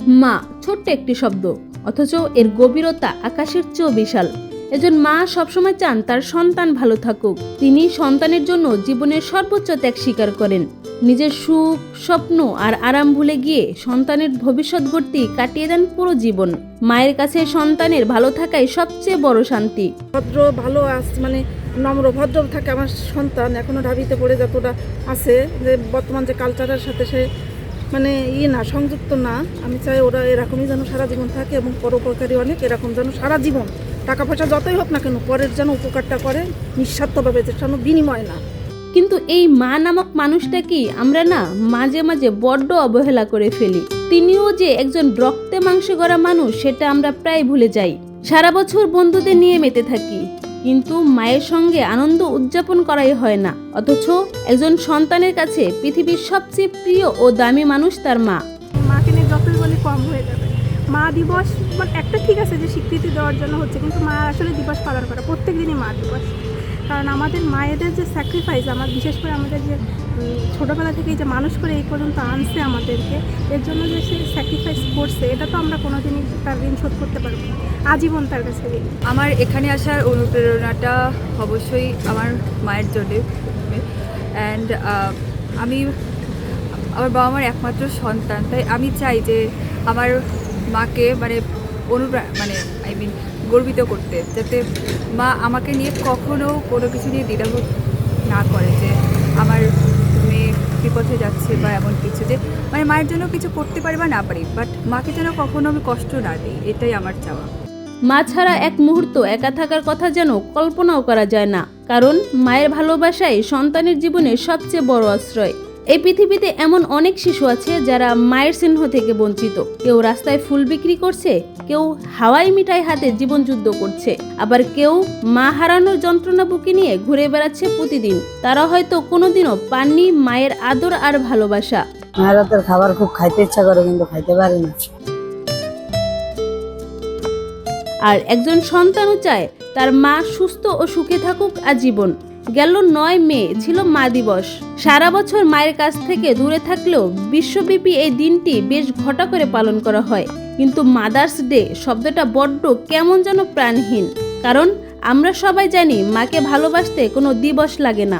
মা ছোট্ট একটি শব্দ, অথচ এর গভীরতা আকাশের চেয়েও বিশাল। একজন মা সবসময় চান তার সন্তান ভালো থাকুক। তিনি সন্তানের জন্য জীবনের সর্বোচ্চ ত্যাগ স্বীকার করেন। নিজের সুখ, স্বপ্ন আর আরাম ভুলে গিয়ে সন্তানের ভবিষ্যৎ গড়তে কাটিয়ে দেন পুরো জীবন। মায়ের কাছে সন্তানের ভালো থাকাই সবচেয়ে বড় শান্তি। ভদ্র ভালো মানে নম্র ভদ্র থাকে আমার সন্তান, এখনো ঢাবিতে পড়ে যতটা আছে, যে বর্তমান যে কালচারের সাথে সে মানে সংযুক্ত না। আমি চাই ওরা এরকমই যেন সারা জীবন থাকে এবং পরোপকারী অনেক, এরকম যেন সারা জীবন টাকা পয়সা যতই হোক না কেন পরের যেন উপকারটা করে নিঃস্বার্থভাবে, যেটা কোনো বিনিময় না। কিন্তু এই মা নামক মানুষটা কি আমরা না মাঝে মাঝে বড্ড অবহেলা করে ফেলি। তিনিও যে একজন রক্তে মাংসে গড়া মানুষ সেটা আমরা প্রায় ভুলে যাই। সারা বছর বন্ধুদের নিয়ে মেতে থাকি, কিন্তু মায়ের সঙ্গে আনন্দ উদযাপন করাই হয় না। অথচ একজন সন্তানের কাছে পৃথিবীর সবচেয়ে প্রিয় ও দামি মানুষ তার মা। মাকে নিয়ে যতই বলি কম হয়ে যাবে। মা দিবস একটা ঠিক আছে যে স্বীকৃতি দেওয়ার জন্য হচ্ছে, কিন্তু মা আসলে দিবস পালন করা প্রত্যেক দিনই মা দিবস। কারণ আমাদের মায়েদের যে স্যাক্রিফাইস, বিশেষ করে আমাদের যে ছোটোবেলা থেকেই যে মানুষ করে এই পর্যন্ত আনছে আমাদেরকে, এর জন্য যে সে স্যাক্রিফাইস করছে, এটা তো আমরা কোনোদিনই তার ঋণ শোধ করতে পারবো না, আজীবন তার কাছে ঋণ। আমার এখানে আসার অনুপ্রেরণাটা অবশ্যই আমার মায়ের জন্যে। অ্যান্ড আমার বাবা মার একমাত্র সন্তান, তাই আমি চাই যে আমার মাকে গর্বিত করতে, যাতে মা আমাকে নিয়ে কখনো কোনো কিছু নিয়ে দ্বিধাবোধ না করে যে আমার মেয়ে বিপথে যাচ্ছে বা এমন কিছু, যে মায়ের জন্য কিছু করতে পারি বা না পারি, বাট মাকে যেন কখনো আমি কষ্ট না দিই, এটাই আমার চাওয়া। মা ছাড়া এক মুহূর্ত একা থাকার কথা যেন কল্পনাও করা যায় না, কারণ মায়ের ভালোবাসাই সন্তানের জীবনের সবচেয়ে বড় আশ্রয়। এই পৃথিবীতে এমন অনেক শিশু আছে যারা মায়ের স্নেহ থেকে বঞ্চিত। কেউ রাস্তায় ফুল বিক্রি করছে, কেউ হাওয়াই মিঠাই হাতে জীবন যুদ্ধ করছে, আবার কেউ মা হারানোর যন্ত্রণা বুকে নিয়ে ঘুরে বেড়াচ্ছে প্রতিদিন। তারা হয়তো কোনোদিনও পাননি মায়ের আদর আর ভালোবাসা। মায়ের হাতের খাবার খুব খাইতে ইচ্ছা করে, কিন্তু খাইতে পারি না। আর একজন সন্তানও চায় তার মা সুস্থ ও সুখে থাকুক আজীবন। গেল 9 মে ছিল মা দিবস। সারা বছর মায়ের কাছ থেকে দূরে থাকলেও বিশ্বব্যাপী এই দিনটি বেশ ঘটা করে পালন করা হয়। কিন্তু মাদার্স ডে শব্দটা বড্ড কেমন যেন প্রাণহীন, কারণ আমরা সবাই জানি মাকে ভালোবাসতে কোনো দিবস লাগে না।